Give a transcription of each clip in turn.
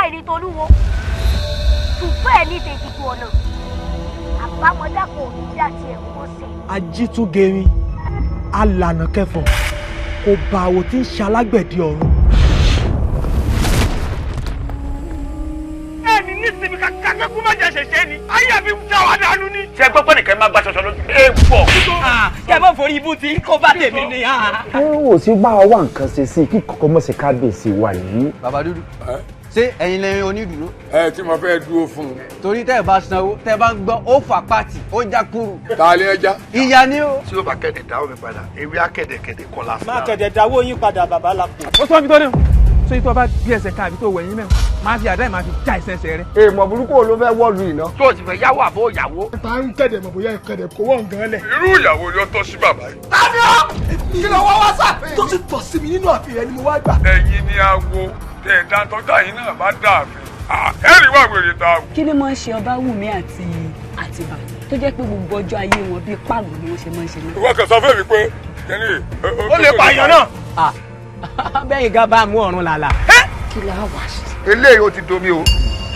báyìí ní tolúwo ṣùgbọ́n ẹ̀ ní ìdèjìgbò ọ̀nà àbámọ́dá kò ní í àti ẹ̀rù ọ̀sẹ̀. ajítúgẹrin alànà kẹfọ kò bá àwò tí ń ṣe alágbẹ̀dẹ ọ̀run. ẹni nísìnyí kàkẹ́ kú má jẹ ṣẹ̀ṣẹ̀ ni ayé àfi ń dá wa dànù ni. ṣé ẹ gbọ́ pé nìkan máa gba ṣọṣọ lójú. ẹ pọ̀. kí ẹ bá forí ibú tí kò bá tèmi ni. ẹ ò sí bá wa nǹkan ṣe sí kí kọ́kọ́ mọ̀ sí kábíyèsí wa yìí. bàbá dúdú ṣé ẹ̀yin lẹ́yìn onídùúró. tí mo fẹ́ dúró fún un. torí tẹ́ ẹ bá sanwó tẹ́ ẹ bá ń gbọ́ ó fà pàtì ó já kúrú. ta ni ẹ já. ìyá ni ó. tí ó bá kẹ̀dẹ̀ dáwọ́ mi padà ewé akẹ̀dẹ̀kẹ̀dẹ̀ kọ́ la. má kẹ̀dẹ̀ dáwọ́ yín padà bàbá lápò. ó sọ mi tó dé o so yìí tó bá bí ẹsẹ̀ kan àbí tó wẹ̀yìn mẹ́rin máa fi àdá ẹ̀ máa fi já ìṣẹ̀ṣẹ̀ rẹ. èèmọ̀ burúkú wo ló fẹ́ wọ́ọ̀lù iná. tó o ti fẹ́ yáwó àbó ìyàwó. ta ń kẹ̀dẹ̀ mọ̀ bóyá kẹ̀dẹ̀ kó wọ́n gan lẹ̀. irú ìyàwó ni ó tọ́ sí bàbá yìí. tani ọ́ kí ló wá wá sáfẹ́. tó ti tọ̀ sí mi nínú àfihàn ni mo wá gbà. ẹ̀yin ni awo tẹ ẹ dáńtọ́jà yìí náà bá dààfin. ẹ̀rí wà wèrè ta. kí ni máa ń ṣe Ọbawunmi àti Àtìbà tó jẹ́ pé gbogbo ọjọ́ ayé wọn bíi páàgùn ni wọ́n ṣe máa ń ṣe náà. ìwọ kan sọ fún mi pé kẹ́ni. ó lè pààyàn náà. bẹ́ẹ̀ ga bá mú ọ̀run làlà. kí la wà sí. eléyìí ó ti domi o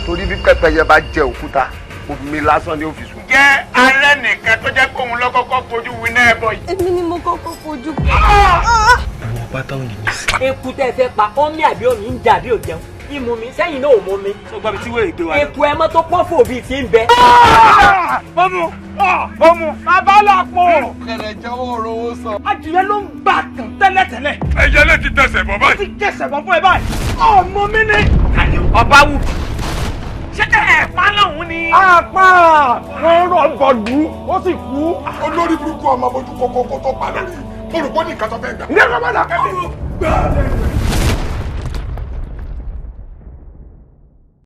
torí bí pẹ́pẹ́yẹ bá jẹ òkúta omi lásán ni ó fi sùn. jẹ́ alẹ́ nìkan tó jẹ́ pé òun ló kọ́kọ́ fojú winá ẹ̀ bọ̀ yìí. èmi ni mo kọ́kọ́ fojú. àwọn pátá ò ní mí sí. eku tẹ́ fẹ́ pa omi àbí omi ń jà bí ò jẹun ìmú mi sẹ́yìn náà ò mú mi. tó gbọ́ mi tí wèrè gbé wa. eku ẹ mọ́ tó pọ́ fò bíi ti ń bẹ. ọmú bàbá làpò. kẹ̀rẹ̀ jẹ́wọ́ rówó sọ. adìyẹ ló ń gbà tán tẹ́lẹ̀tẹ́lẹ̀. ẹyẹ lè ti tẹsẹ̀ bọ̀ ó báyìí. ti kẹsẹ̀ bọ́ fún ẹ báyìí. ọmọ mi ni. Ọbawunmi. ṣé kẹ́ ẹ̀ pa lọ́hùn ni. apá wọn rọ gbọdú ó sì kú. olórí burúkú ọmọ bojú kókó kó tó pa lórí. mo rò pé ó ní nǹkan tó fẹ́ gbà. ní ẹ̀rọ bá dà.